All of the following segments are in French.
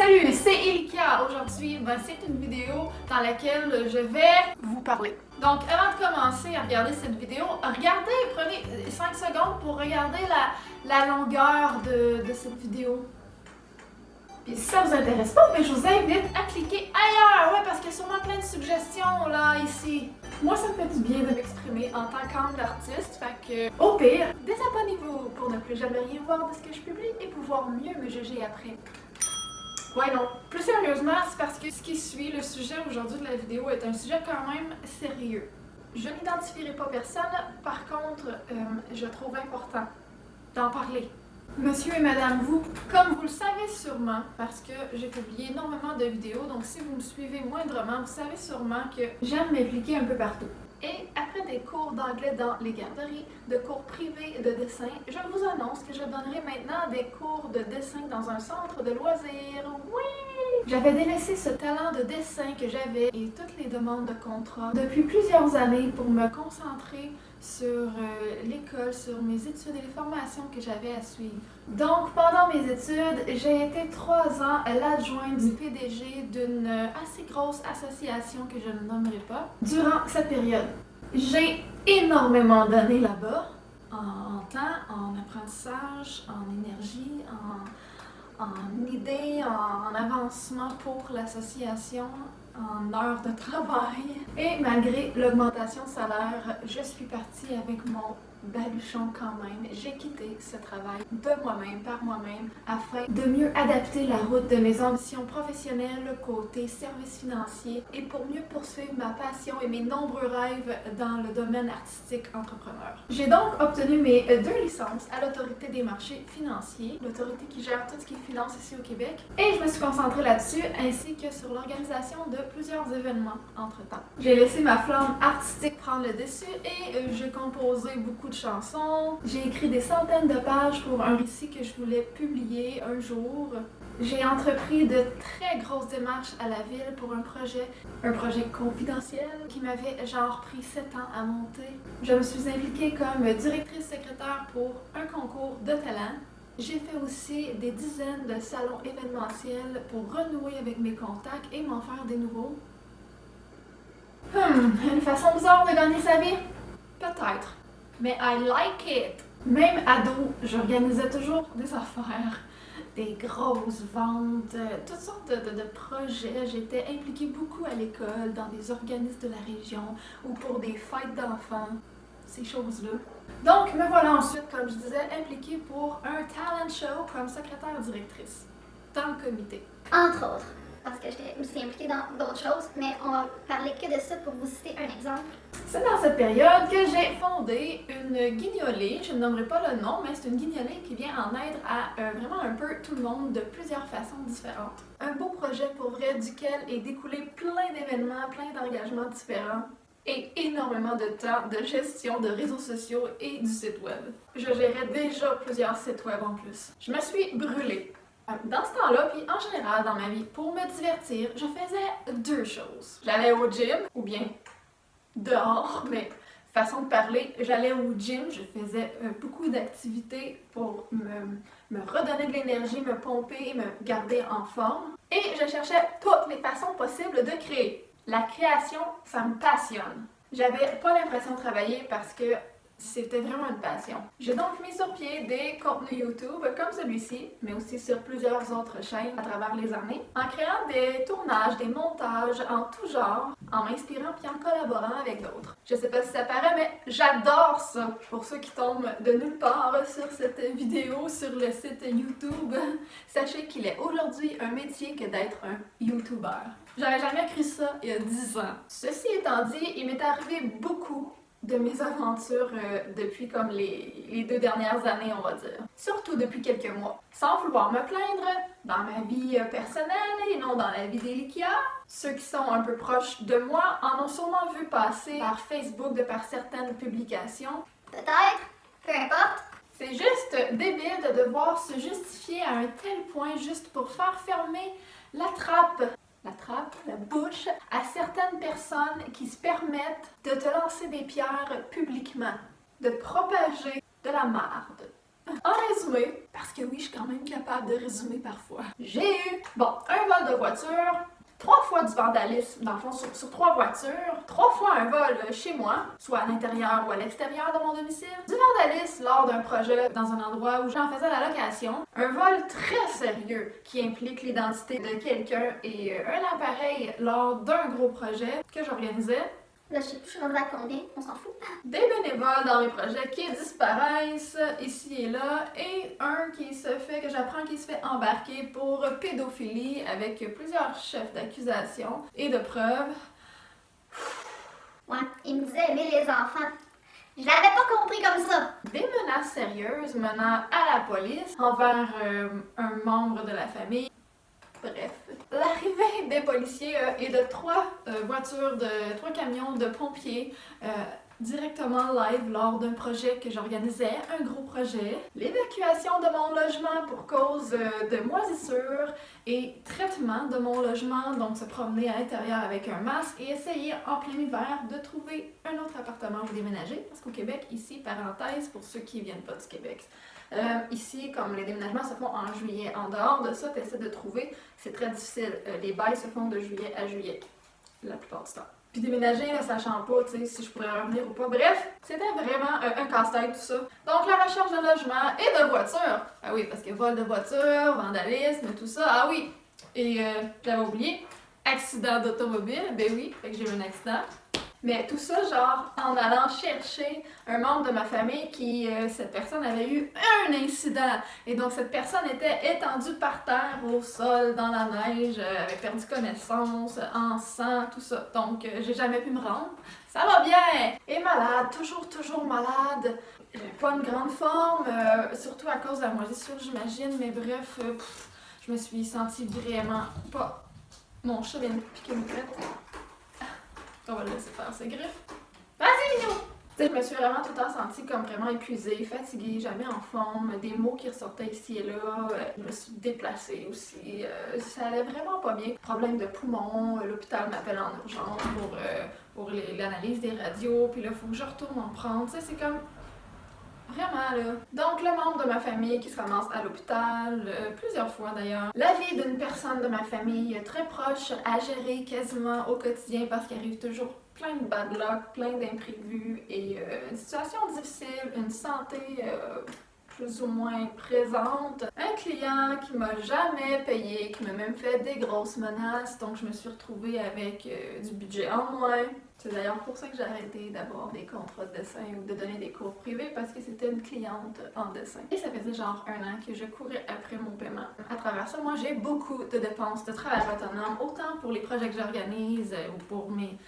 Salut, c'est Ilika. Aujourd'hui, c'est une vidéo dans laquelle je vais vous parler. Donc, avant de commencer à regarder cette vidéo, prenez 5 secondes pour regarder la longueur de cette vidéo. Puis si ça vous intéresse pas, je vous invite à cliquer ailleurs, ouais, parce qu'il y a sûrement plein de suggestions là, ici. Moi, ça me fait du bien de m'exprimer en tant qu'âme d'artiste, fait que, au pire, désabonnez-vous pour ne plus jamais rien voir de ce que je publie et pouvoir mieux me juger après. Ouais, non. Plus sérieusement, c'est parce que ce qui suit, le sujet aujourd'hui de la vidéo, est un sujet quand même sérieux. Je n'identifierai pas personne, par contre, je trouve important d'en parler. Monsieur et madame, vous, comme vous le savez sûrement, parce que j'ai publié énormément de vidéos, donc si vous me suivez moindrement, vous savez sûrement que j'aime m'impliquer un peu partout. Et après des cours d'anglais dans les garderies, de cours privés de dessin, je vous annonce que je donnerai maintenant des cours de dessin dans un centre de loisirs. Oui! J'avais délaissé ce talent de dessin que j'avais et toutes les demandes de contrat depuis plusieurs années pour me concentrer sur l'école, sur mes études et les formations que j'avais à suivre. Donc, pendant mes études, j'ai été 3 ans l'adjointe du PDG d'une assez grosse association que je ne nommerai pas. Durant cette période, j'ai énormément donné là-bas, en temps, en apprentissage, en énergie, en idées, en avancement pour l'association, en heures de travail. Et malgré l'augmentation de salaire, je suis partie avec mon baluchon quand même. J'ai quitté ce travail de moi-même, par moi-même, afin de mieux adapter la route de mes ambitions professionnelles côté service financier et pour mieux poursuivre ma passion et mes nombreux rêves dans le domaine artistique entrepreneur. J'ai donc obtenu mes 2 licences à l'Autorité des marchés financiers, l'autorité qui gère tout ce qui est finance ici au Québec, et je me suis concentrée là-dessus ainsi que sur l'organisation de plusieurs événements entre-temps. J'ai laissé ma flamme artistique prendre le dessus et j'ai composé beaucoup de chansons. J'ai écrit des centaines de pages pour un récit que je voulais publier un jour. J'ai entrepris de très grosses démarches à la ville pour un projet confidentiel qui m'avait genre pris 7 ans à monter. Je me suis impliquée comme directrice secrétaire pour un concours de talent. J'ai fait aussi des dizaines de salons événementiels pour renouer avec mes contacts et m'en faire des nouveaux. Une façon bizarre de gagner sa vie? Peut-être. Mais I like it! Même ado, j'organisais toujours des affaires, des grosses ventes, toutes sortes de projets. J'étais impliquée beaucoup à l'école, dans des organismes de la région ou pour des fêtes d'enfants, ces choses-là. Donc, me voilà ensuite, comme je disais, impliquée pour un talent show comme secrétaire-directrice dans le comité. Entre autres, parce que je me suis impliquée dans d'autres choses, mais on va parler que de ça pour vous citer un exemple. C'est dans cette période que j'ai fondé une guignolée, je ne nommerai pas le nom, mais c'est une guignolée qui vient en aide à vraiment un peu tout le monde de plusieurs façons différentes. Un beau projet pour vrai duquel est découlé plein d'événements, plein d'engagements différents et énormément de temps de gestion de réseaux sociaux et du site web. Je gérais déjà plusieurs sites web en plus. Je me suis brûlée. Dans ce temps-là, puis en général dans ma vie, pour me divertir, je faisais 2 choses. J'allais au gym, ou bien dehors, mais façon de parler, j'allais au gym, je faisais beaucoup d'activités pour me redonner de l'énergie, me pomper, me garder en forme. Et je cherchais toutes les façons possibles de créer. La création, ça me passionne. J'avais pas l'impression de travailler parce que c'était vraiment une passion. J'ai donc mis sur pied des contenus YouTube comme celui-ci, mais aussi sur plusieurs autres chaînes à travers les années, en créant des tournages, des montages en tout genre, en m'inspirant puis en collaborant avec d'autres. Je sais pas si ça paraît, mais j'adore ça! Pour ceux qui tombent de nulle part sur cette vidéo sur le site YouTube, sachez qu'il est aujourd'hui un métier que d'être un YouTuber. J'aurais jamais cru ça il y a 10 ans. Ceci étant dit, il m'est arrivé beaucoup de mes aventures depuis comme les 2 dernières années, on va dire. Surtout depuis quelques mois. Sans vouloir me plaindre, dans ma vie personnelle et non dans la vie d'Ilika, ceux qui sont un peu proches de moi en ont sûrement vu passer par Facebook de par certaines publications. Peut-être, peu importe. C'est juste débile de devoir se justifier à un tel point juste pour faire fermer la trappe, la bouche, à certaines personnes qui se permettent de te lancer des pierres publiquement, de propager de la marde. En résumé, parce que oui, je suis quand même capable de résumer parfois, j'ai eu, un voiture, 3 fois du vandalisme, dans le fond, sur 3 voitures, 3 fois un vol chez moi, soit à l'intérieur ou à l'extérieur de mon domicile, du vandalisme lors d'un projet dans un endroit où j'en faisais la location, un vol très sérieux qui implique l'identité de quelqu'un et un appareil lors d'un gros projet que j'organisais. Là, je sais plus, je suis rendue à combien, on s'en fout. Des bénévoles dans mes projets qui disparaissent ici et là, et un que j'apprends qui se fait embarquer pour pédophilie avec plusieurs chefs d'accusation et de preuves. Ouais, il me disait aimer les enfants. Je l'avais pas compris comme ça. Des menaces sérieuses menant à la police envers un membre de la famille. Bref, l'arrivée des policiers et de 3 voitures, de 3 camions de pompiers directement live lors d'un projet que j'organisais, un gros projet. L'évacuation de mon logement pour cause de moisissure et traitement de mon logement, donc se promener à l'intérieur avec un masque et essayer en plein hiver de trouver un autre appartement pour déménager. Parce qu'au Québec, ici, parenthèse pour ceux qui viennent pas du Québec, ici, comme les déménagements se font en juillet, en dehors de ça, tu essaies de trouver, c'est très difficile. Les bails se font de juillet à juillet, la plupart du temps. Puis déménager, là, sachant pas, tu sais, si je pourrais revenir ou pas. Bref, c'était vraiment un casse-tête tout ça. Donc la recherche de logement et de voiture. Ah oui, parce que vol de voiture, vandalisme, tout ça. Ah oui. Et j'avais oublié, accident d'automobile. Ben oui, fait que j'ai eu un accident. Mais tout ça, genre, en allant chercher un membre de ma famille qui, cette personne avait eu un incident. Et donc, cette personne était étendue par terre, au sol, dans la neige, avait perdu connaissance, en sang, tout ça. Donc, j'ai jamais pu me rendre. Ça va bien! Et malade, toujours malade. Pas une grande forme, surtout à cause de la moisissure, j'imagine. Mais bref, je me suis sentie vraiment pas... Mon chat vient de piquer une crête. On va le laisser faire ses griffes. Vas-y, Minou! Je me suis vraiment tout le temps sentie comme vraiment épuisée, fatiguée, jamais en forme, des mots qui ressortaient ici et là. Je me suis déplacée aussi. Ça allait vraiment pas bien. Problème de poumon, l'hôpital m'appelle en urgence pour l'analyse des radios, puis là, il faut que je retourne en prendre. Tu sais, c'est comme... Vraiment, là. Donc, le membre de ma famille qui se ramasse à l'hôpital, plusieurs fois d'ailleurs. La vie d'une personne de ma famille très proche à gérer quasiment au quotidien parce qu'il arrive toujours plein de bad luck, plein d'imprévus et une situation difficile, une santé plus ou moins présente. Un client qui m'a jamais payé, qui m'a même fait des grosses menaces, donc je me suis retrouvée avec du budget en moins. C'est d'ailleurs pour ça que j'ai arrêté d'avoir des contrats de dessin ou de donner des cours privés parce que c'était une cliente en dessin. Et ça faisait genre 1 an que je courais après mon paiement. À travers ça, moi j'ai beaucoup de dépenses de travail autonome, autant pour les projets que j'organise ou pour mes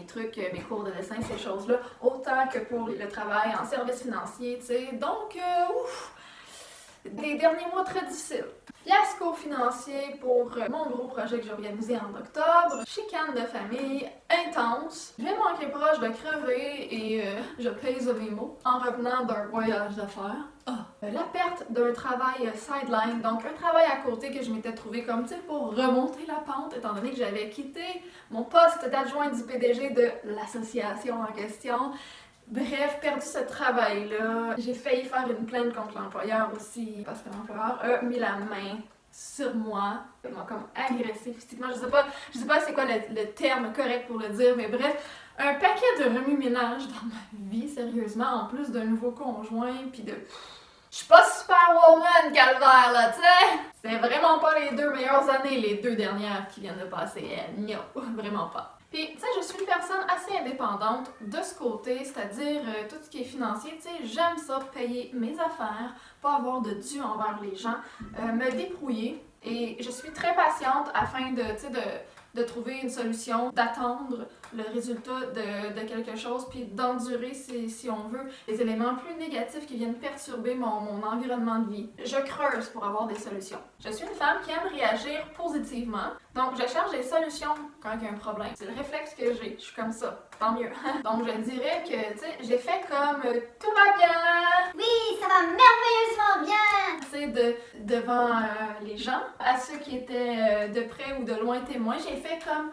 trucs, mes cours de dessin, ces choses-là, autant que pour le travail en service financier, tu sais. Donc, des derniers mois très difficiles. Fiasco financier pour mon gros projet que j'ai organisé en octobre. Chicane de famille intense. Je viens de manquer proche de crever et je pèse mes mots en revenant d'un voyage d'affaires. La perte d'un travail sideline, donc un travail à côté que je m'étais trouvé comme tu sais pour remonter la pente étant donné que j'avais quitté mon poste d'adjoint du PDG de l'association en question. Bref, perdu ce travail-là. J'ai failli faire une plainte contre l'employeur aussi parce que l'employeur a mis la main sur moi. Il m'a comme agressé physiquement. Je sais pas c'est quoi le terme correct pour le dire, mais bref, un paquet de remue-ménage dans ma vie, sérieusement, en plus d'un nouveau conjoint, puis de... Je suis pas superwoman, calvaire, là, tu sais! C'est vraiment pas les 2 meilleures années, les 2 dernières qui viennent de passer. Non, vraiment pas. Puis, tu sais, je suis une personne assez indépendante de ce côté, c'est-à-dire tout ce qui est financier, tu sais, j'aime ça, payer mes affaires, pas avoir de dû envers les gens, me débrouiller. Et je suis très patiente afin de trouver une solution, d'attendre le résultat de quelque chose, puis d'endurer, si on veut, les éléments plus négatifs qui viennent perturber mon environnement de vie. Je creuse pour avoir des solutions. Je suis une femme qui aime réagir positivement, donc je cherche des solutions quand il y a un problème. C'est le réflexe que j'ai, je suis comme ça, tant mieux. Donc je dirais que, tu sais, j'ai fait comme tout va bien! Oui, ça va merveilleusement bien! C'est devant les gens, à ceux qui étaient de près ou de loin témoins, j'ai fait comme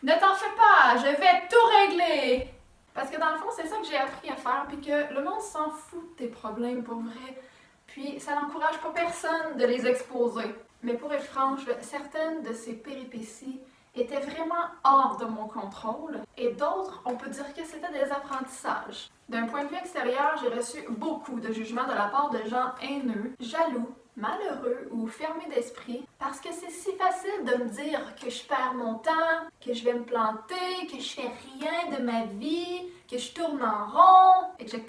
ne t'en fais pas, je vais tout régler! Parce que dans le fond, c'est ça que j'ai appris à faire, puis que le monde s'en fout de tes problèmes pour vrai. Puis ça n'encourage pas personne de les exposer. Mais pour être franche, certaines de ces péripéties étaient vraiment hors de mon contrôle et d'autres, on peut dire que c'était des apprentissages. D'un point de vue extérieur, j'ai reçu beaucoup de jugements de la part de gens haineux, jaloux, malheureux ou fermés d'esprit parce que c'est si facile de me dire que je perds mon temps, que je vais me planter, que je fais rien de ma vie, que je tourne en rond, etc.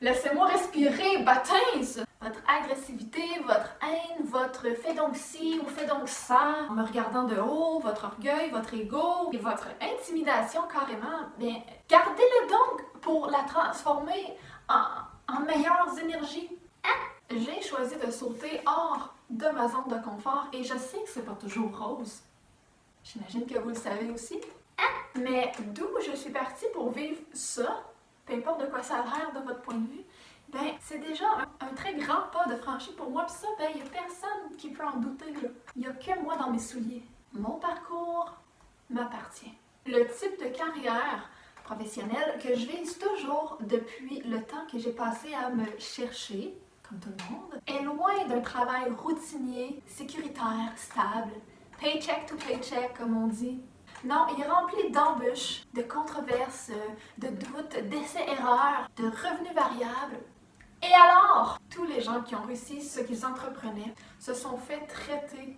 Laissez-moi respirer, bâtisse! Votre agressivité, votre haine, votre fais donc ci ou fais donc ça, en me regardant de haut, votre orgueil, votre ego et votre intimidation carrément, bien, gardez-le donc pour la transformer en meilleures énergies. J'ai choisi de sauter hors de ma zone de confort et je sais que c'est pas toujours rose. J'imagine que vous le savez aussi. Mais d'où je suis partie pour vivre ça, peu importe de quoi ça a l'air de votre point de vue, ben c'est déjà un très grand pas de franchi pour moi. Puis ça, ben il n'y a personne qui peut en douter, là. Il n'y a que moi dans mes souliers. Mon parcours m'appartient. Le type de carrière professionnelle que je vise toujours depuis le temps que j'ai passé à me chercher, comme tout le monde, est loin d'un travail routinier, sécuritaire, stable, paycheck to paycheck, comme on dit. Non, il est rempli d'embûches, de controverses, de doutes, d'essais-erreurs, de revenus variables. Et alors, tous les gens qui ont réussi ce qu'ils entreprenaient se sont fait traiter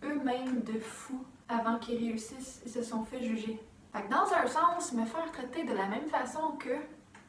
eux-mêmes de fous avant qu'ils réussissent et se sont fait juger. Fait que dans un sens, me faire traiter de la même façon que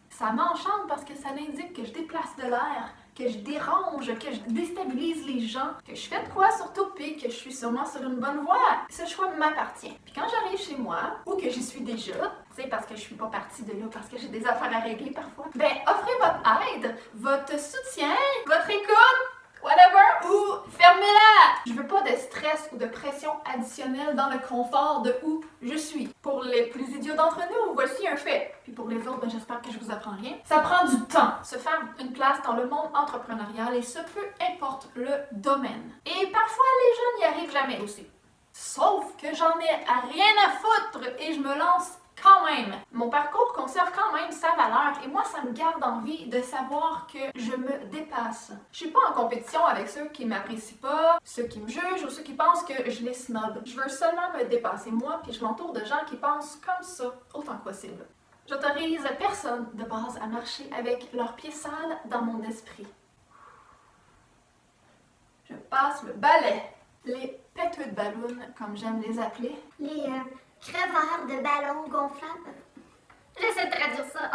ça m'enchante parce que ça indique que je déplace de l'air, que je dérange, que je déstabilise les gens, que je fais de quoi surtout, puis que je suis sûrement sur une bonne voie. Ce choix m'appartient. Puis quand j'arrive chez moi, ou que j'y suis déjà, tu sais, parce que je suis pas partie de là, parce que j'ai des affaires à régler parfois, ben offrez votre aide, votre soutien, votre écoute, whatever, ou fermez-la! Je veux pas de stress ou de pression additionnelle dans le confort de où je suis. Pour les plus idiots d'entre nous, voici un fait. Puis pour les autres, ben j'espère que je vous apprends rien. Ça prend du temps se faire une place dans le monde entrepreneurial et ce peu importe le domaine. Et parfois, les gens n'y arrivent jamais aussi. Sauf que j'en ai rien à foutre et je me lance quand même. Mon parcours conserve quand même sa valeur et moi, ça me garde envie de savoir que je me dépasse. Je suis pas en compétition avec ceux qui m'apprécient pas, ceux qui me jugent ou ceux qui pensent que je les snob. Je veux seulement me dépasser moi puis je m'entoure de gens qui pensent comme ça autant que possible. J'autorise personne de base à marcher avec leurs pieds sales dans mon esprit. Je passe le balai. Les péteux de ballon, comme j'aime les appeler. Les creveurs de ballons gonflables. J'essaie de traduire ça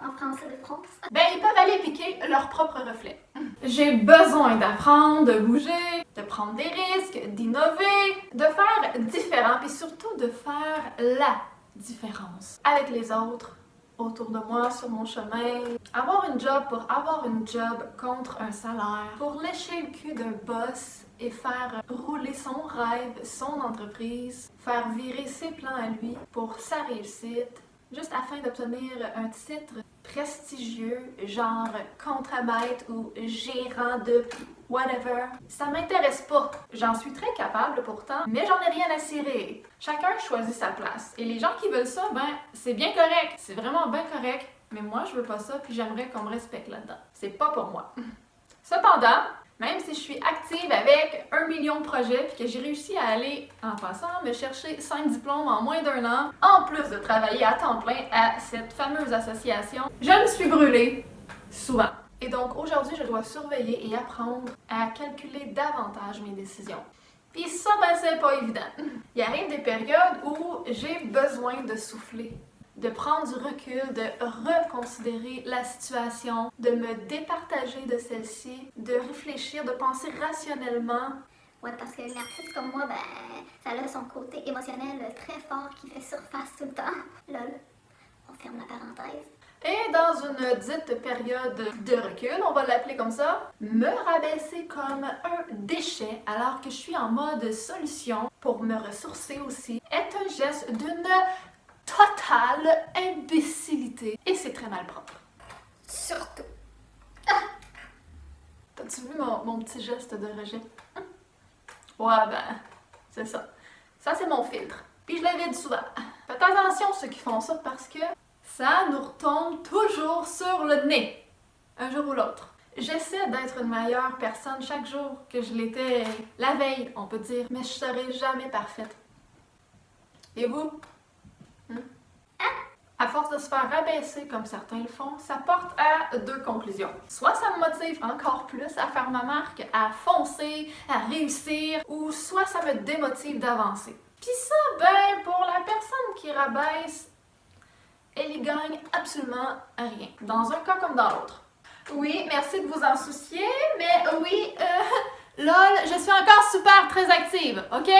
en français de France. Ben, ils peuvent aller piquer leur propre reflet. J'ai besoin d'apprendre, de bouger, de prendre des risques, d'innover, de faire différent, puis surtout de faire la différence avec les autres, autour de moi, sur mon chemin. Avoir une job pour avoir une job contre un salaire, pour lécher le cul d'un boss et faire rouler son rêve, son entreprise, faire virer ses plans à lui pour sa réussite, juste afin d'obtenir un titre prestigieux, genre contremaître ou gérant de whatever. Ça m'intéresse pas. J'en suis très capable pourtant, mais j'en ai rien à cirer. Chacun choisit sa place. Et les gens qui veulent ça, ben, c'est bien correct. C'est vraiment bien correct. Mais moi, je veux pas ça, puis j'aimerais qu'on me respecte là-dedans. C'est pas pour moi. Cependant, même si je suis active avec 1 million de projets puis que j'ai réussi à aller, en passant, me chercher 5 diplômes en moins d'1 an, en plus de travailler à temps plein à cette fameuse association, je me suis brûlée souvent. Et donc aujourd'hui, je dois surveiller et apprendre à calculer davantage mes décisions. Puis ça, ben c'est pas évident. Il arrive des périodes où j'ai besoin de souffler, de prendre du recul, de reconsidérer la situation, de me départager de celle-ci, de réfléchir, de penser rationnellement. Ouais, parce qu'une artiste comme moi, ben, ça a son côté émotionnel très fort qui fait surface tout le temps. Lol, on ferme la parenthèse. Et dans une dite période de recul, on va l'appeler comme ça, me rabaisser comme un déchet alors que je suis en mode solution pour me ressourcer aussi est un geste d'une totale imbécilité. Et c'est très mal propre. Surtout. T'as-tu vu mon petit geste de rejet? Ouais, ben, c'est ça. Ça, c'est mon filtre. Puis je l'évite souvent. Faites attention ceux qui font ça parce que ça nous retombe toujours sur le nez. Un jour ou l'autre. J'essaie d'être une meilleure personne chaque jour que je l'étais la veille, on peut dire, mais je serai jamais parfaite. Et vous? À force de se faire rabaisser comme certains le font, ça porte à deux conclusions. Soit ça me motive encore plus à faire ma marque, à foncer, à réussir, ou soit ça me démotive d'avancer. Puis ça, ben, pour la personne qui rabaisse, elle y gagne absolument rien, dans un cas comme dans l'autre. Oui, merci de vous en soucier, mais oui, lol, je suis encore super très active, ok?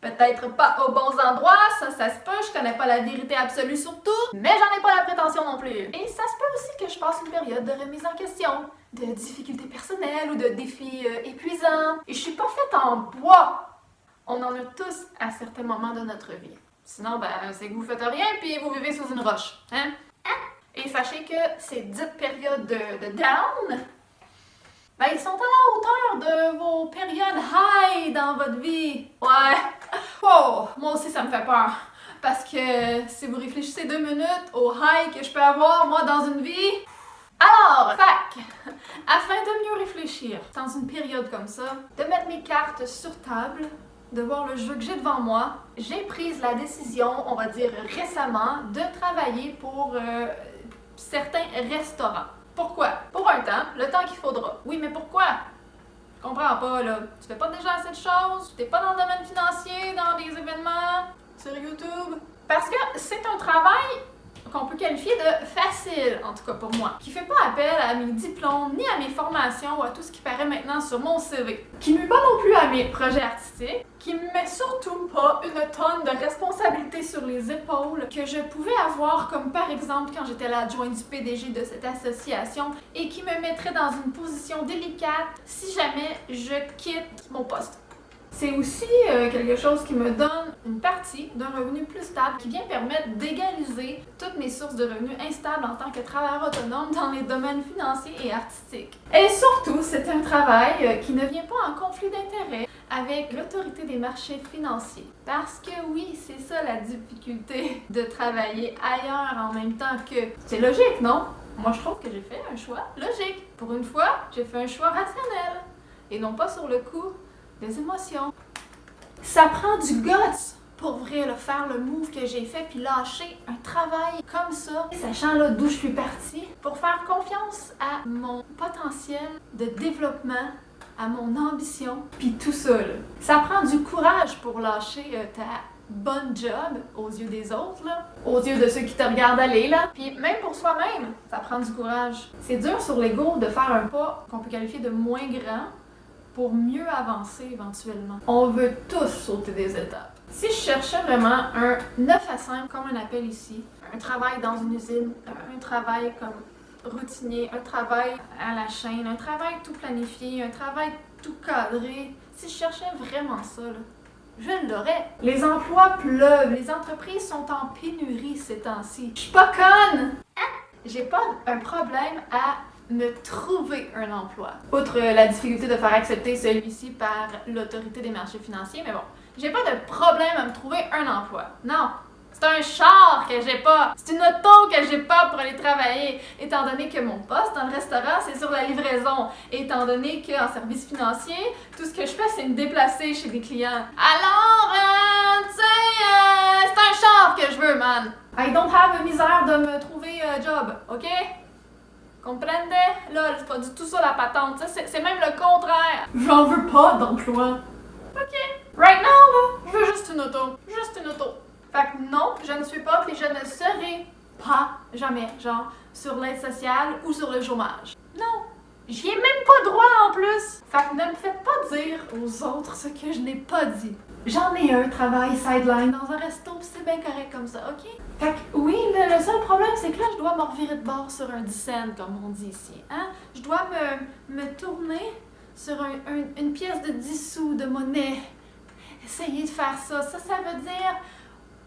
Peut-être pas aux bons endroits, ça se peut, je connais pas la vérité absolue sur tout, mais j'en ai pas la prétention non plus. Et ça se peut aussi que je passe une période de remise en question, de difficultés personnelles ou de défis épuisants. Et je suis pas faite en bois. On en a tous à certains moments de notre vie. Sinon, ben, c'est que vous faites rien puis vous vivez sous une roche, hein? Et sachez que ces dites périodes de down, ben, ils sont à la hauteur de vos périodes high dans votre vie. Ouais. Wow, moi aussi ça me fait peur. Parce que si vous réfléchissez 2 minutes au high que je peux avoir moi dans une vie. Alors, afin de mieux réfléchir dans une période comme ça, de mettre mes cartes sur table, de voir le jeu que j'ai devant moi, j'ai pris la décision, on va dire récemment, de travailler pour certains restaurants. Pourquoi? Pour un temps, le temps qu'il faudra. Oui, mais pourquoi? Je comprends pas, là. Tu fais pas déjà assez de choses? T'es pas dans le domaine financier, dans des événements, sur YouTube? Parce que c'est un travail qu'on peut qualifier de facile, en tout cas pour moi, qui fait pas appel à mes diplômes, ni à mes formations ou à tout ce qui paraît maintenant sur mon CV, qui ne met pas non plus à mes projets artistiques, qui me met surtout pas une tonne de responsabilités sur les épaules que je pouvais avoir, comme par exemple quand j'étais l'adjointe du PDG de cette association, et qui me mettrait dans une position délicate si jamais je quitte mon poste. C'est aussi quelque chose qui me donne une partie d'un revenu plus stable qui vient permettre d'égaliser toutes mes sources de revenus instables en tant que travailleur autonome dans les domaines financiers et artistiques. Et surtout, c'est un travail qui ne vient pas en conflit d'intérêts avec l'autorité des marchés financiers. Parce que oui, c'est ça la difficulté de travailler ailleurs en même temps que... C'est logique, non? Moi, je trouve que j'ai fait un choix logique. Pour une fois, j'ai fait un choix rationnel et non pas sur le coup des émotions. Ça prend du guts pour vrai là, faire le move que j'ai fait puis lâcher un travail comme ça, sachant là d'où je suis partie, pour faire confiance à mon potentiel de développement, à mon ambition, puis tout ça là. Ça prend du courage pour lâcher ta bonne job aux yeux des autres, là, aux yeux de ceux qui te regardent aller, là. Puis même pour soi-même, ça prend du courage. C'est dur sur l'ego de faire un pas qu'on peut qualifier de moins grand pour mieux avancer éventuellement. On veut tous sauter des étapes. Si je cherchais vraiment un 9 à 5, comme on appelle ici, un travail dans une usine, un travail comme routinier, un travail à la chaîne, un travail tout planifié, un travail tout cadré, si je cherchais vraiment ça, là, je l'aurais. Les emplois pleuvent, les entreprises sont en pénurie ces temps-ci. Je suis pas conne! J'ai pas un problème à me trouver un emploi. Outre la difficulté de faire accepter celui-ci par l'autorité des marchés financiers, mais bon, j'ai pas de problème à me trouver un emploi. Non, c'est un char que j'ai pas, c'est une auto que j'ai pas pour aller travailler, étant donné que mon poste dans le restaurant, c'est sur la livraison, étant donné qu'en service financier, tout ce que je fais, c'est me déplacer chez des clients. Alors, tu sais, c'est un char que je veux, man. I don't have a misère de me trouver un job, ok? Comprende? Là, c'est pas du tout ça la patente, c'est même le contraire. J'en veux pas d'emploi. Ok. Right now, là, je veux juste une auto. Juste une auto. Fait que non, je ne suis pas, puis je ne serai pas, jamais, genre, sur l'aide sociale ou sur le chômage. Non. J'y ai même pas droit en plus. Fait que ne me faites pas dire aux autres ce que je n'ai pas dit. J'en ai un travail sideline dans un resto, pis c'est bien correct comme ça, ok? Fait que oui, le seul problème, c'est que là, je dois me revirer de bord sur un 10 cents, comme on dit ici. Hein? Je dois me tourner sur une pièce de 10 sous de monnaie. Essayer de faire ça. Ça veut dire...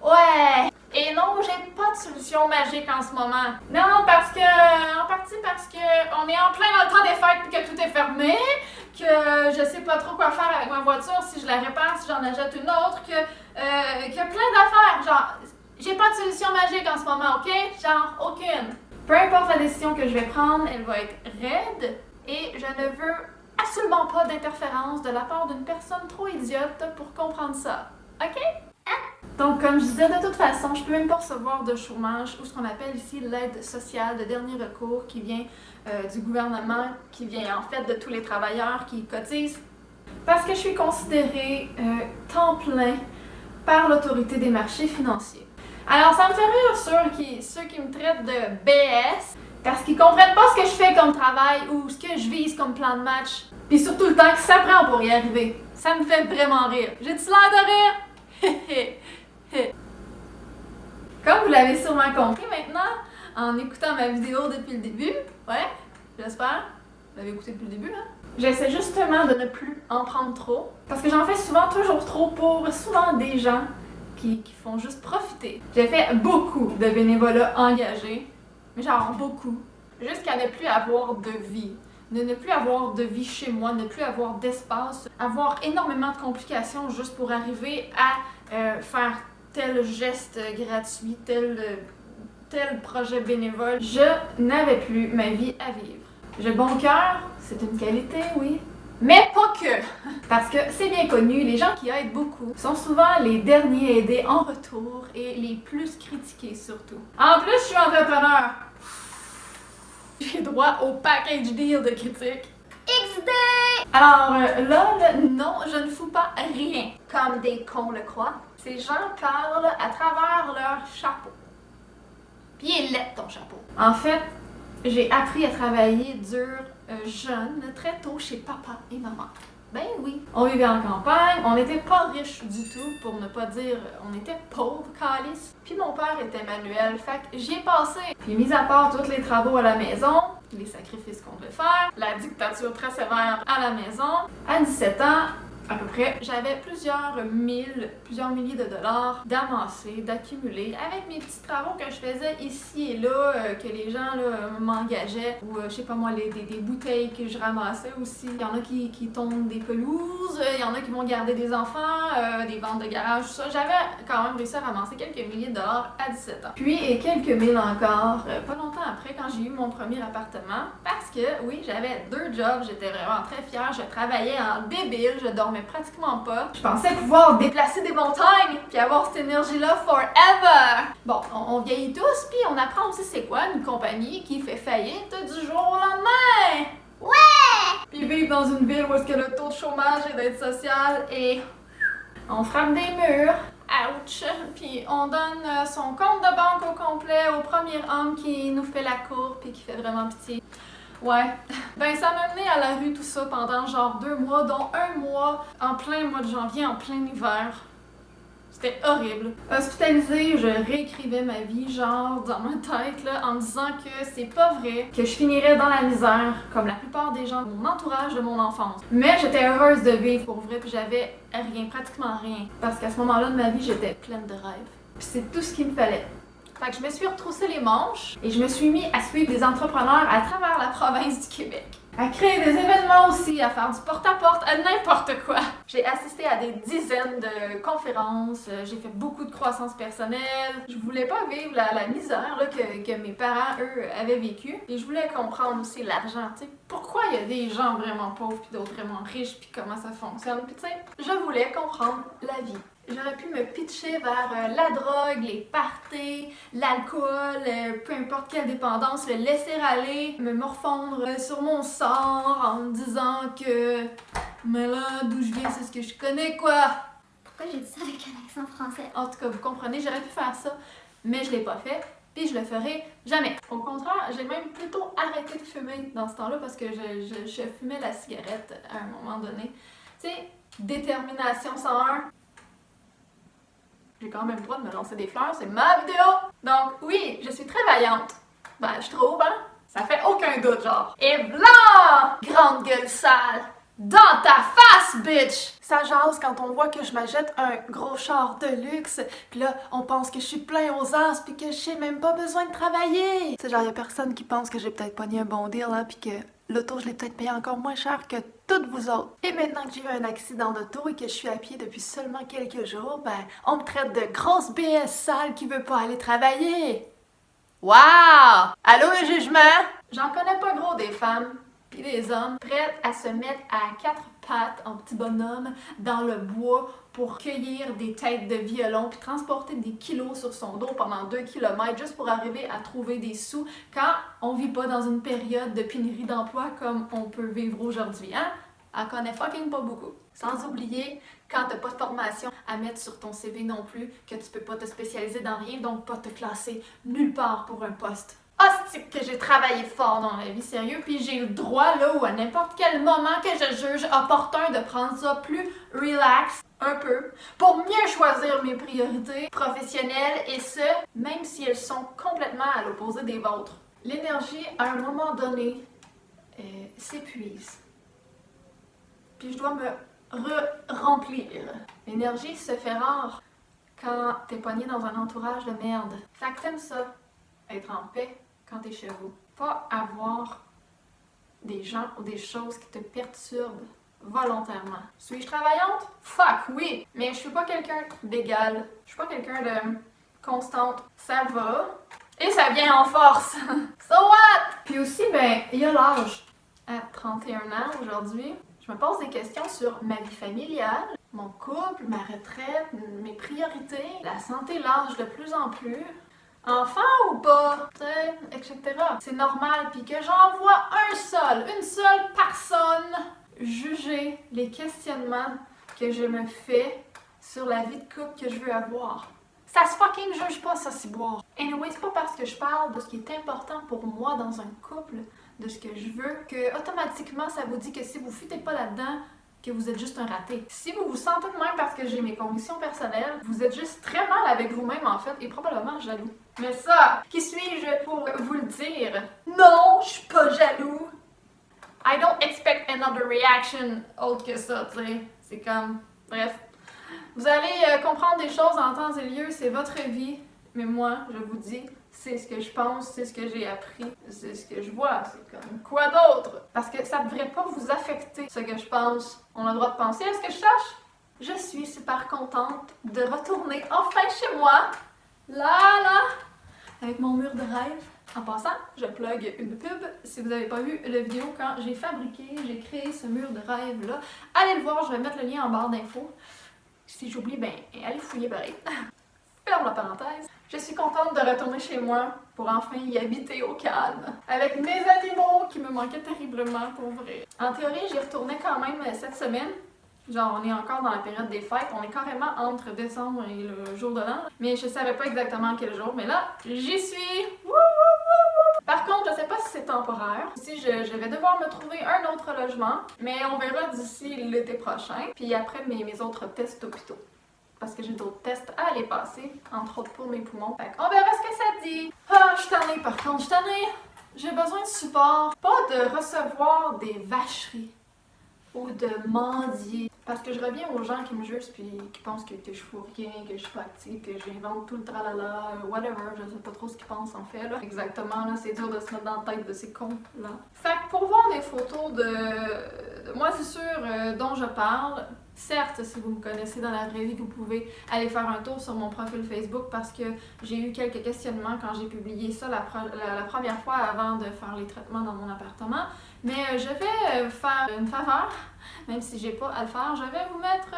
Ouais! Et non, j'ai pas de solution magique en ce moment. Non, en partie parce que on est en plein dans le temps des fêtes puis que tout est fermé, que je sais pas trop quoi faire avec ma voiture, si je la répare, si j'en achète une autre, que plein d'affaires. Genre, j'ai pas de solution magique en ce moment, ok? Genre, aucune. Peu importe la décision que je vais prendre, elle va être raide, et je ne veux absolument pas d'interférence de la part d'une personne trop idiote pour comprendre ça. OK? Donc, comme je disais, de toute façon, je peux même pas recevoir de chômage ou ce qu'on appelle ici l'aide sociale de dernier recours qui vient du gouvernement, qui vient en fait de tous les travailleurs qui cotisent, parce que je suis considérée temps plein par l'autorité des marchés financiers. Alors, ça me fait rire ceux qui me traitent de BS parce qu'ils comprennent pas ce que je fais comme travail ou ce que je vise comme plan de match, puis surtout le temps que ça prend pour y arriver. Ça me fait vraiment rire. J'ai-tu l'air de rire? Comme vous l'avez sûrement compris maintenant, en écoutant ma vidéo depuis le début, ouais, j'espère, vous l'avez écouté depuis le début, hein? J'essaie justement de ne plus en prendre trop, parce que j'en fais souvent toujours trop pour souvent des gens qui font juste profiter. J'ai fait beaucoup de bénévolat engagé, mais genre beaucoup, jusqu'à ne plus avoir de vie. Ne plus avoir de vie chez moi, ne plus avoir d'espace, avoir énormément de complications juste pour arriver à faire tel geste gratuit, tel projet bénévole. Je n'avais plus ma vie à vivre. J'ai bon cœur, c'est une qualité, oui. Mais pas que! Parce que c'est bien connu, les gens qui aident beaucoup sont souvent les derniers aidés en retour et les plus critiqués surtout. En plus, je suis entrepreneur. J'ai droit au package deal de critiques. XD! Alors là, non, je ne fous pas rien, comme des cons le croient. Ces gens parlent à travers leur chapeau. Puis il est laid ton chapeau. En fait, j'ai appris à travailler dur, jeune, très tôt chez papa et maman. Ben oui. On vivait en campagne, on n'était pas riches du tout, pour ne pas dire on était pauvres, calices. Puis mon père était manuel, fait que j'y ai passé. Puis mis à part tous les travaux à la maison, les sacrifices qu'on devait faire, la dictature très sévère à la maison, à 17 ans, à peu près, j'avais plusieurs milliers de dollars d'amasser, d'accumuler avec mes petits travaux que je faisais ici et là, que les gens là, m'engageaient, ou je sais pas moi, des bouteilles que je ramassais aussi. Il y en a qui tondent des pelouses, il y en a qui vont garder des enfants, des ventes de garage, tout ça. J'avais quand même réussi à ramasser quelques milliers de dollars à 17 ans. Puis, et quelques mille encore, pas longtemps après, quand j'ai eu mon premier appartement, parce que, oui, j'avais 2 jobs, j'étais vraiment très fière, je travaillais en débile, je dormais pratiquement pas. Je pensais pouvoir déplacer des montagnes puis avoir cette énergie-là forever. Bon, on vieillit tous puis on apprend aussi c'est quoi une compagnie qui fait faillite du jour au lendemain. Ouais! Puis vivre dans une ville où est-ce que le taux de chômage et d'aide sociale et on frappe des murs. Ouch! Puis on donne son compte de banque au complet au premier homme qui nous fait la cour puis qui fait vraiment pitié. Ouais. Ben ça m'a mené à la rue tout ça pendant genre 2 mois, dont 1 mois en plein mois de janvier, en plein hiver. C'était horrible. Hospitalisée, je réécrivais ma vie genre dans ma tête là, en me disant que c'est pas vrai, que je finirais dans la misère, comme la plupart des gens de mon entourage de mon enfance. Mais j'étais heureuse de vivre pour vrai, puis j'avais rien, pratiquement rien. Parce qu'à ce moment-là de ma vie, j'étais pleine de rêves. Puis c'est tout ce qu'il me fallait. Fait que je me suis retroussé les manches et je me suis mis à suivre des entrepreneurs à travers la province du Québec. À créer des événements aussi, à faire du porte-à-porte, à n'importe quoi. J'ai assisté à des dizaines de conférences, j'ai fait beaucoup de croissance personnelle. Je voulais pas vivre la misère là, que mes parents, eux, avaient vécu. Et je voulais comprendre aussi l'argent, tu sais. Pourquoi il y a des gens vraiment pauvres puis d'autres vraiment riches puis comment ça fonctionne. Puis tu sais, je voulais comprendre la vie. J'aurais pu me pitcher vers la drogue, les parties, l'alcool, peu importe quelle dépendance, le laisser aller, me morfondre sur mon sort en me disant que mais là, d'où je viens, c'est ce que je connais quoi. Pourquoi j'ai dit ça avec un accent français? En tout cas, vous comprenez, j'aurais pu faire ça, mais je l'ai pas fait, puis je le ferai jamais. Au contraire, j'ai même plutôt arrêté de fumer dans ce temps-là parce que je fumais la cigarette à un moment donné. Tu sais, détermination 101. J'ai quand même le droit de me lancer des fleurs, c'est ma vidéo! Donc oui, je suis très vaillante. Ben, je trouve, hein? Ça fait aucun doute, genre. Et v'là! Grande gueule sale! Dans ta face, bitch! Ça jase quand on voit que je m'achète un gros char de luxe, pis là, on pense que je suis plein aux as, pis que j'ai même pas besoin de travailler! C'est genre, y'a personne qui pense que j'ai peut-être pogné un bon deal, hein, pis que l'auto, je l'ai peut-être payé encore moins cher que toutes vous autres. Et maintenant que j'ai eu un accident d'auto et que je suis à pied depuis seulement quelques jours, ben, on me traite de grosse BS sale qui veut pas aller travailler. Wow! Allô le jugement? J'en connais pas gros des femmes puis des hommes prêts à se mettre à quatre pattes en petit bonhomme dans le bois pour cueillir des têtes de violon puis transporter des kilos sur son dos pendant 2 kilomètres juste pour arriver à trouver des sous quand on vit pas dans une période de pénurie d'emploi comme on peut vivre aujourd'hui, hein? Elle connaît fucking pas beaucoup. Sans oublier, quand t'as pas de formation à mettre sur ton CV non plus, que tu peux pas te spécialiser dans rien, donc pas te classer nulle part pour un poste. Hostie que j'ai travaillé fort dans la vie, sérieux, puis j'ai le droit là ou à n'importe quel moment que je juge opportun de prendre ça plus relax un peu pour mieux choisir mes priorités professionnelles et ce, même si elles sont complètement à l'opposé des vôtres. L'énergie, à un moment donné, s'épuise. Puis je dois me remplir. L'énergie se fait rare quand t'es pogné dans un entourage de merde. Fait que t'aimes ça, être en paix quand t'es chez vous. Pas avoir des gens ou des choses qui te perturbent volontairement. Suis-je travaillante? Fuck, oui! Mais je suis pas quelqu'un d'égal. Je suis pas quelqu'un de constante. Ça va. Et ça vient en force. So what? Puis aussi, ben, il y a l'âge. À 31 ans aujourd'hui, je me pose des questions sur ma vie familiale, mon couple, ma retraite, mes priorités, la santé lâche de plus en plus. Enfant ou pas, tu sais, etc. C'est normal, puis que j'en vois une seule personne juger les questionnements que je me fais sur la vie de couple que je veux avoir. Ça se fucking juge pas, ça, c'est boire. Anyway, c'est pas parce que je parle de ce qui est important pour moi dans un couple, de ce que je veux, que automatiquement ça vous dit que si vous fitez pas là-dedans, que vous êtes juste un raté. Si vous vous sentez de même parce que j'ai mes convictions personnelles, vous êtes juste très mal avec vous-même en fait et probablement jaloux. Mais ça, qui suis-je pour vous le dire? Non, je suis pas jaloux. I don't expect another reaction autre que ça, tu sais. C'est comme... Bref. Vous allez comprendre des choses en temps et lieu, c'est votre vie. Mais moi, je vous dis, c'est ce que je pense, c'est ce que j'ai appris, c'est ce que je vois, c'est comme quoi d'autre? Parce que ça devrait pas vous affecter, ce que je pense. On a le droit de penser à ce que je sache. Je suis super contente de retourner enfin chez moi, là, avec mon mur de rêve. En passant, je plug une pub. Si vous n'avez pas vu la vidéo quand j'ai créé ce mur de rêve-là, allez le voir, je vais mettre le lien en barre d'infos. Si j'oublie, ben, allez fouiller pareil. Ferme la parenthèse. Je suis contente de retourner chez moi pour enfin y habiter au calme. Avec mes animaux qui me manquaient terriblement pour vrai. En théorie, j'y retournais quand même cette semaine. Genre, on est encore dans la période des fêtes. On est carrément entre décembre et le jour de l'an. Mais je savais pas exactement quel jour. Mais là, j'y suis! Par contre, je sais pas si c'est temporaire. Si je vais devoir me trouver un autre logement. Mais on verra d'ici l'été prochain. Puis après mes autres tests d'hôpitaux. Parce que j'ai d'autres tests à aller passer, entre autres pour mes poumons. Fait qu'on verra ce que ça dit. Ah, je suis tannée par contre, je suis tannée. J'ai besoin de support. Pas de recevoir des vacheries ou de mendier. Parce que je reviens aux gens qui me jugent puis qui pensent que je fous rien, que je suis pas active, que j'invente tout le tralala, whatever, je sais pas trop ce qu'ils pensent en fait là. Exactement, là, c'est dur de se mettre dans la tête de ces cons là. Fait que pour voir des photos de moi c'est sûr dont je parle, certes si vous me connaissez dans la vraie vie vous pouvez aller faire un tour sur mon profil Facebook parce que j'ai eu quelques questionnements quand j'ai publié ça la première fois avant de faire les traitements dans mon appartement. Mais je vais faire une faveur, même si j'ai pas à le faire, je vais vous mettre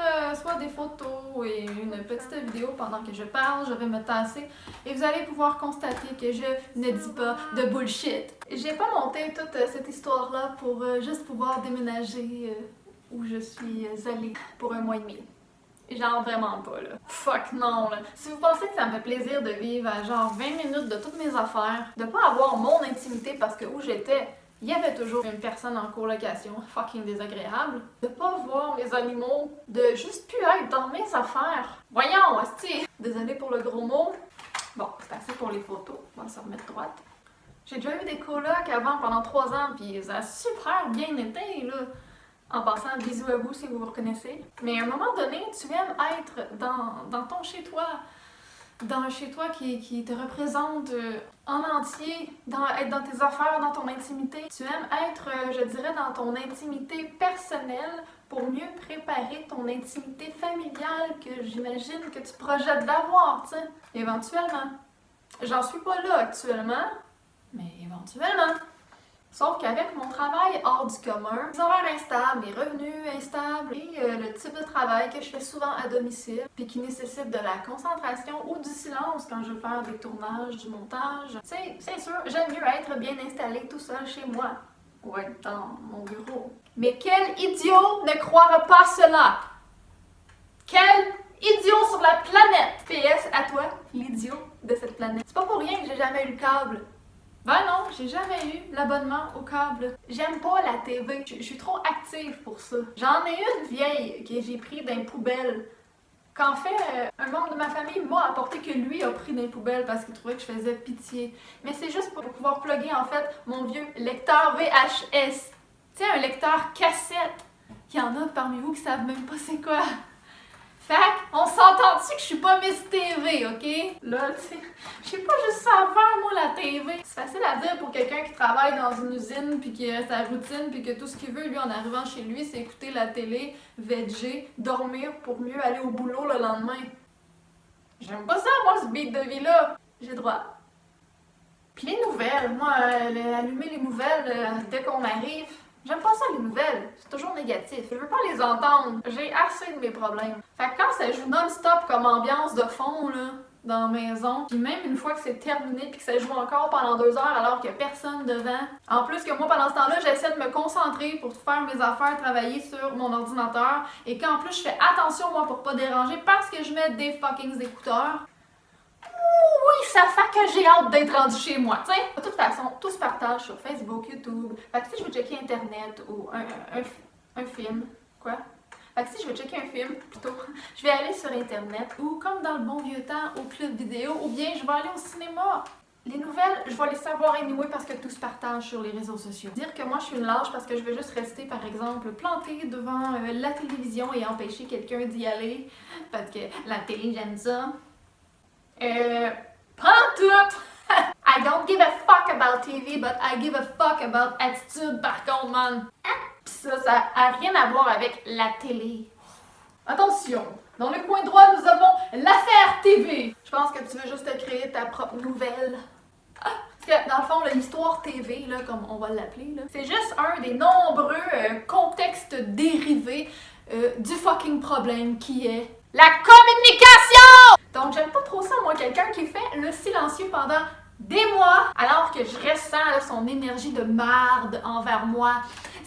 soit des photos et une petite vidéo pendant que je parle, je vais me tasser et vous allez pouvoir constater que je ne dis pas de bullshit. J'ai pas monté toute cette histoire-là pour juste pouvoir déménager où je suis allée pour 1 mois et demi. Genre vraiment pas là. Fuck non là. Si vous pensez que ça me fait plaisir de vivre à genre 20 minutes de toutes mes affaires, de pas avoir mon intimité parce que où j'étais, il y avait toujours une personne en colocation fucking désagréable. De pas voir mes animaux, de juste plus être dans mes affaires. Voyons, hostie! Désolée pour le gros mot. Bon, c'est assez pour les photos. On va se remettre droite. J'ai déjà eu des colocs avant pendant 3 ans, puis ça a super bien été, là. En passant, bisous à vous si vous vous reconnaissez. Mais à un moment donné, tu aimes être dans ton chez-toi. Dans un chez-toi qui te représente en entier, être dans tes affaires, dans ton intimité. Tu aimes être, je dirais, dans ton intimité personnelle pour mieux préparer ton intimité familiale que j'imagine que tu projettes d'avoir, tu sais, éventuellement. J'en suis pas là actuellement, mais éventuellement. Sauf qu'avec mon travail hors du commun, mes horaires instables, mes revenus instables et le type de travail que je fais souvent à domicile, puis qui nécessite de la concentration ou du silence quand je veux faire des tournages, du montage, c'est sûr, j'aime mieux être bien installée tout seul chez moi. Ouais, dans mon bureau. Mais quel idiot ne croira pas cela? Quel idiot sur la planète! PS à toi, l'idiot de cette planète. C'est pas pour rien que j'ai jamais eu le câble. Ben non, j'ai jamais eu l'abonnement au câble. J'aime pas la TV, je suis trop active pour ça. J'en ai une vieille que j'ai pris dans une poubelle. Qu'en fait, un membre de ma famille m'a apporté que lui a pris dans les poubelles parce qu'il trouvait que je faisais pitié. Mais c'est juste pour pouvoir plugger en fait mon vieux lecteur VHS. Tu sais, un lecteur cassette. Il y en a parmi vous qui savent même pas c'est quoi. Fait on s'entend-tu que je suis pas Miss TV, ok? Là, tu sais, je sais pas juste ça faire, moi, la TV. C'est facile à dire pour quelqu'un qui travaille dans une usine, puis qui a sa routine, puis que tout ce qu'il veut, lui, en arrivant chez lui, c'est écouter la télé, veger, dormir pour mieux aller au boulot le lendemain. J'aime pas ça, moi, ce beat de vie-là. J'ai droit. Puis les nouvelles, moi, allumer les nouvelles dès qu'on arrive... J'aime pas ça les nouvelles, c'est toujours négatif. Je veux pas les entendre, j'ai assez de mes problèmes. Fait que quand ça joue non-stop comme ambiance de fond là, dans la maison, puis même une fois que c'est terminé puis que ça joue encore pendant 2 heures alors qu'il y a personne devant, en plus que moi pendant ce temps-là, j'essaie de me concentrer pour faire mes affaires, travailler sur mon ordinateur, et qu'en plus je fais attention moi pour pas déranger parce que je mets des fucking écouteurs. Oui, ça fait que j'ai hâte d'être rendue chez moi, tu sais. De toute façon, tout se partage sur Facebook, YouTube. Fait que si je veux checker Internet ou un film, quoi? Fait que si je veux checker un film, plutôt, je vais aller sur Internet ou, comme dans le bon vieux temps, au club vidéo, ou bien je vais aller au cinéma. Les nouvelles, je vais les savoir anyway parce que tout se partage sur les réseaux sociaux. Dire que moi je suis une lâche parce que je vais juste rester, par exemple, plantée devant la télévision et empêcher quelqu'un d'y aller parce que la télé, j'aime ça. Pas tout! I don't give a fuck about TV, but I give a fuck about attitude par contre, man. Pis ça a rien à voir avec la télé. Attention, dans le coin droit, nous avons l'affaire TV. Je pense que tu veux juste te créer ta propre nouvelle. Parce que dans le fond, l'histoire TV, là, comme on va l'appeler, c'est juste un des nombreux contextes dérivés du fucking problème qui est la communication! Donc j'aime pas trop ça, moi, quelqu'un qui fait le silencieux pendant des mois, alors que je ressens là, son énergie de marde envers moi.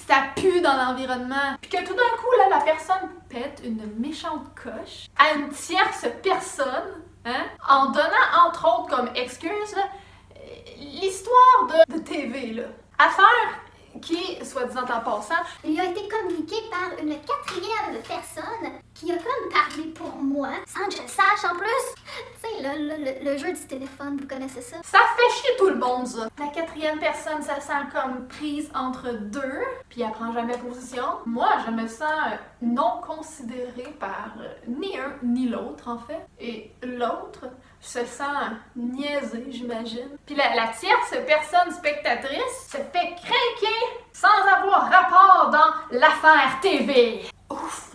Ça pue dans l'environnement. Puis que tout d'un coup, là, la personne pète une méchante coche à une tierce personne, hein, en donnant, entre autres, comme excuse, là, l'histoire de TV, là. Affaire qui, soit disant en passant, il a été communiqué par une 4e personne qui a comme parlé pour moi, sans que je le sache en plus. Tu sais, le jeu du téléphone, vous connaissez ça? Ça fait chier tout le monde, ça. La 4e personne, ça sent comme prise entre deux, puis elle prend jamais position. Moi, je me sens non considérée par ni un ni l'autre, en fait. Et l'autre se sent niaisé, j'imagine. Puis la tierce personne spectatrice se fait craquer sans avoir rapport dans l'affaire TV. Ouf!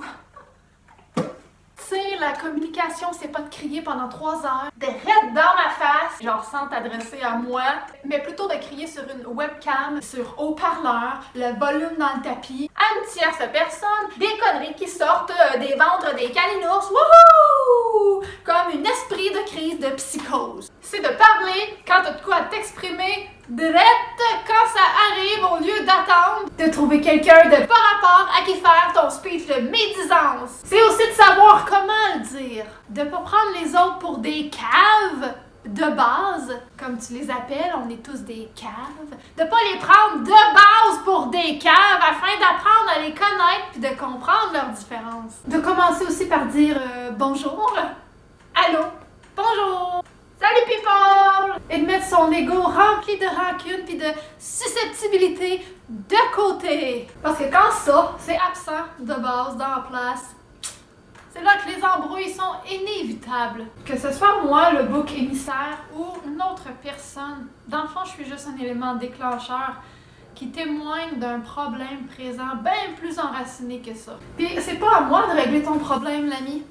Tu sais, la communication, c'est pas de crier pendant 3 heures, de rêtre dans ma face, genre sans t'adresser à moi, mais plutôt de crier sur une webcam, sur haut-parleur, le volume dans le tapis, à une tierce personne, des conneries qui sortent des ventres des calinours, wouhou! Comme un esprit de crise de psychose. C'est de parler quand t'as de quoi t'exprimer, drette quand ça arrive au lieu d'attendre, de trouver quelqu'un de par rapport à qui faire ton speech de médisance. C'est aussi de savoir comment le dire, de pas prendre les autres pour des caves de base, comme tu les appelles, on est tous des caves, de pas les prendre de base pour des caves afin d'apprendre à les connaître puis de comprendre leurs différences. De commencer aussi par dire bonjour, allô, bonjour, salut people! Et de mettre son ego rempli de rancune puis de susceptibilité de côté. Parce que quand ça, c'est absent de base, dans la place, c'est là que les embrouilles sont inévitables. Que ce soit moi, le bouc émissaire, ou une autre personne, dans le fond, je suis juste un élément déclencheur qui témoigne d'un problème présent bien plus enraciné que ça. Puis c'est pas à moi de régler ton problème, l'ami.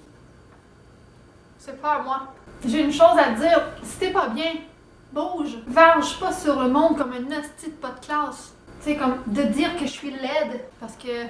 C'est pas à moi. J'ai une chose à te dire, si t'es pas bien, bouge. Varge pas sur le monde comme un hostie de pas de classe. sais, comme de dire que je suis laide, parce que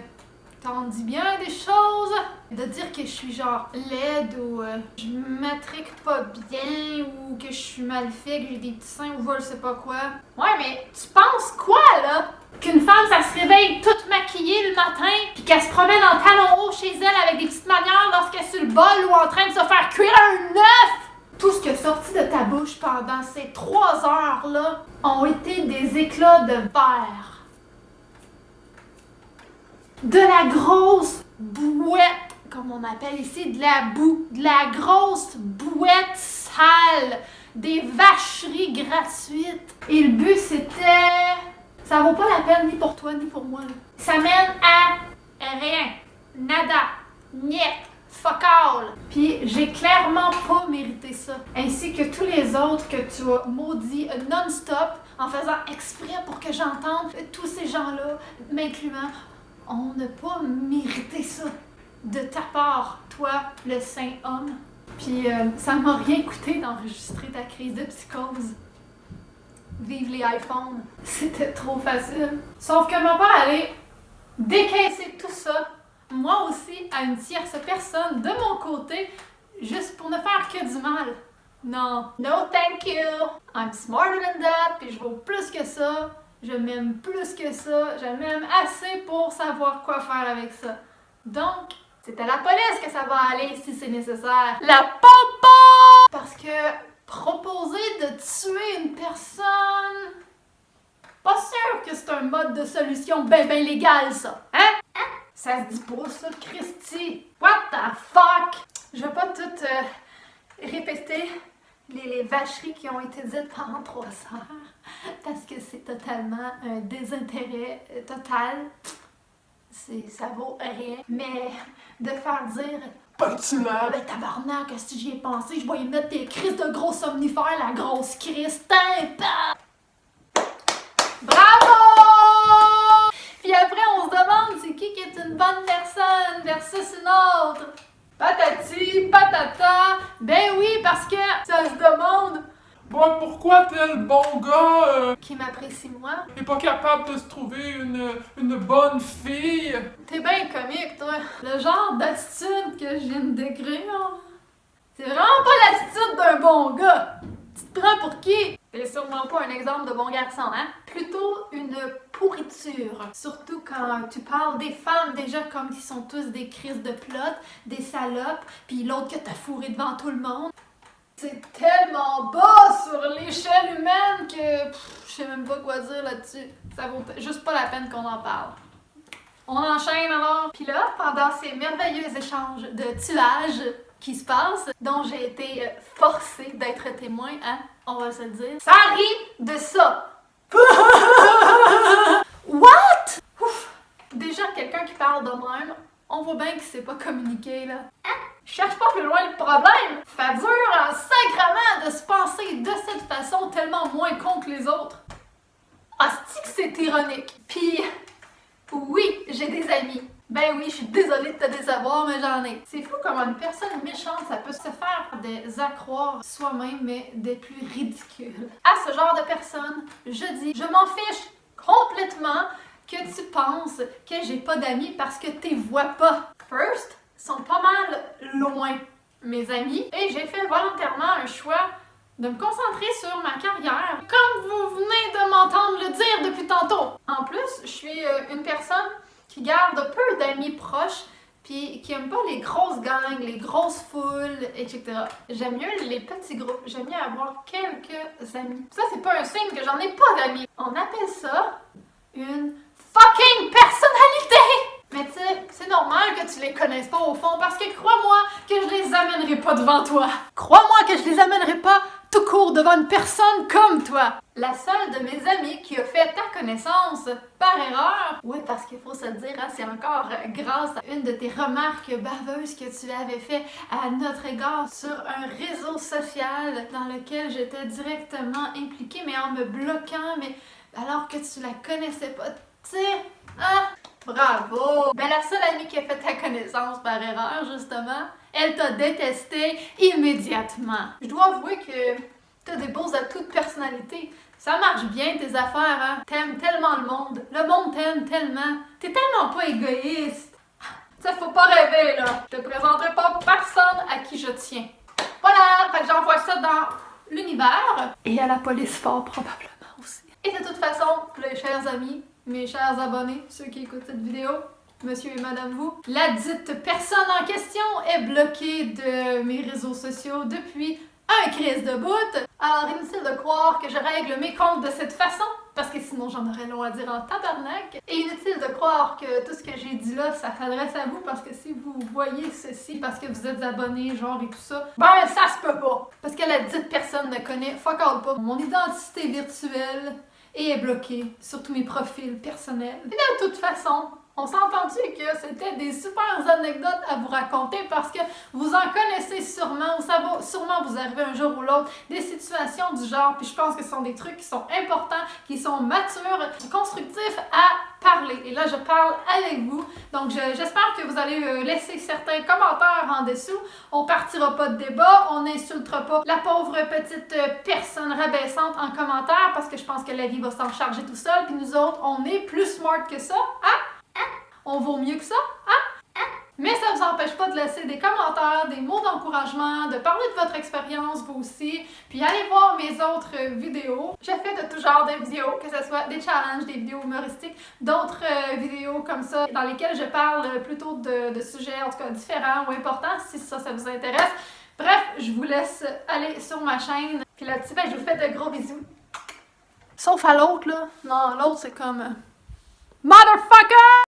t'en dis bien des choses. De dire que je suis genre laide ou je m'attrique pas bien ou que je suis mal fait, que j'ai des petits seins ou je sais pas quoi. Ouais, mais tu penses quoi, là? Qu'une femme, ça se réveille toute maquillée le matin pis qu'elle se promène en talons hauts chez elle avec des petites manières lorsqu'elle est sur le bol ou en train de se faire cuire un œuf? Tout ce qui est sorti de ta bouche pendant ces 3 heures-là ont été des éclats de verre. De la grosse bouette, comme on appelle ici, de la boue, de la grosse bouette sale, des vacheries gratuites. Et le but, c'était... Ça vaut pas la peine ni pour toi ni pour moi. Ça mène à rien, nada, niet, fuck all. Puis j'ai clairement pas mérité ça. Ainsi que tous les autres que tu as maudits non-stop en faisant exprès pour que j'entende, tous ces gens-là, m'incluant, on n'a pas mérité ça de ta part, toi, le saint homme. Puis ça m'a rien coûté d'enregistrer ta crise de psychose. Vive les iPhones. C'était trop facile. Sauf que ma part allait décaisser tout ça, moi aussi, à une tierce personne de mon côté, juste pour ne faire que du mal. Non. No thank you. I'm smarter than that, puis je vaux plus que ça. Je m'aime plus que ça. Je m'aime assez pour savoir quoi faire avec ça. Donc, c'est à la police que ça va aller si c'est nécessaire. La popo! Parce que proposer de tuer une personne... Pas sûr que c'est un mode de solution ben légal, ça. Hein? Ça se dit pas, ça, Christy. What the fuck? Je vais pas tout répéter les vacheries qui ont été dites pendant 3 heures. Parce que c'est totalement un désintérêt total. Ça vaut rien. Mais de faire dire... Ben tabarnak, qu'est-ce que j'y ai pensé? Je vais y mettre tes crises de gros somnifères, la grosse crise. Bravo! Puis après, on se demande c'est qui est une bonne personne versus une autre. Patati, patata. Ben oui, parce que ça se demande... Bon, pourquoi tel bon gars qui m'apprécie moi est pas capable de se trouver une bonne fille? T'es bien comique, toi. Le genre d'attitude que je viens de décrire, c'est vraiment pas l'attitude d'un bon gars. Tu te prends pour qui? C'est sûrement pas un exemple de bon garçon, hein? Plutôt une pourriture. Surtout quand tu parles des femmes déjà comme qui sont tous des crises de plot, des salopes, puis l'autre que t'as fourré devant tout le monde. C'est tellement bas sur l'échelle humaine que je sais même pas quoi dire là-dessus. Ça vaut juste pas la peine qu'on en parle. On enchaîne alors. Puis là, pendant ces merveilleux échanges de tuage qui se passent, dont j'ai été forcée d'être témoin, hein, on va se le dire, ça rit de ça. What? Ouf. Déjà, quelqu'un qui parle de même, on voit bien qu'il sait pas communiquer, là. Je cherche pas plus loin le problème. Ça dure en sacrement de se penser de cette façon tellement moins con que les autres. Asti que c'est ironique. Puis, oui, j'ai des amis. Ben oui, je suis désolée de te désavoir, mais j'en ai. C'est fou comment une personne méchante, ça peut se faire des accroire soi-même, mais des plus ridicules. À ce genre de personnes, je dis, je m'en fiche complètement que tu penses que j'ai pas d'amis parce que t'es vois pas. First, sont pas mal loin, mes amis, et j'ai fait volontairement un choix de me concentrer sur ma carrière, comme vous venez de m'entendre le dire depuis tantôt. En plus, je suis une personne qui garde peu d'amis proches, puis qui aime pas les grosses gangs, les grosses foules, etc. J'aime mieux les petits groupes, j'aime mieux avoir quelques amis. Ça, c'est pas un signe que j'en ai pas d'amis. On appelle ça une fucking personnalité! Mais tu sais, c'est normal que tu les connaisses pas au fond, parce que crois-moi que je les amènerai pas devant toi. Crois-moi que je les amènerai pas tout court devant une personne comme toi. La seule de mes amies qui a fait ta connaissance par erreur, oui, parce qu'il faut se le dire, hein, c'est encore grâce à une de tes remarques baveuses que tu avais fait à notre égard sur un réseau social dans lequel j'étais directement impliquée, mais en me bloquant, mais alors que tu la connaissais pas, tu sais, hein? Bravo! Ben la seule amie qui a fait ta connaissance par erreur, justement, elle t'a détesté immédiatement. Je dois avouer que t'as des beaux atouts de personnalité. Ça marche bien tes affaires, hein? T'aimes tellement le monde. Le monde t'aime tellement. T'es tellement pas égoïste. Ça, faut pas rêver, là. Je te présenterai pas personne à qui je tiens. Voilà, fait que j'envoie ça dans l'univers. Et à la police fort, probablement aussi. Et de toute façon, les chers amis, mes chers abonnés, ceux qui écoutent cette vidéo, monsieur et madame vous, la dite personne en question est bloquée de mes réseaux sociaux depuis un crise de bout. Alors inutile de croire que je règle mes comptes de cette façon, parce que sinon j'en aurais long à dire en tabarnak. Et inutile de croire que tout ce que j'ai dit là, ça s'adresse à vous, parce que si vous voyez ceci, parce que vous êtes abonné, genre et tout ça, ben ça se peut pas. Parce que la dite personne ne connaît fuck all pas mon identité virtuelle et est bloquée sur tous mes profils personnels. Et de toute façon, on s'est entendu que c'était des super anecdotes à vous raconter parce que vous en connaissez sûrement ou ça va sûrement vous arriver un jour ou l'autre des situations du genre, puis je pense que ce sont des trucs qui sont importants, qui sont matures, constructifs à parler. Et là, je parle avec vous. Donc, j'espère que vous allez laisser certains commentaires en dessous. On partira pas de débat, on n'insultera pas la pauvre petite personne rabaissante en commentaire parce que je pense que la vie va s'en charger tout seul. Puis nous autres, on est plus smart que ça, hein? On vaut mieux que ça, hein? Mais ça ne vous empêche pas de laisser des commentaires, des mots d'encouragement, de parler de votre expérience vous aussi, puis allez voir mes autres vidéos. Je fais de tout genre de vidéos, que ce soit des challenges, des vidéos humoristiques, d'autres vidéos comme ça, dans lesquelles je parle plutôt de sujets en tout cas différents ou importants, si ça vous intéresse. Bref, je vous laisse aller sur ma chaîne, puis là-dessus, je vous fais de gros bisous. Sauf à l'autre, là. Non, l'autre, c'est comme... Motherfucker!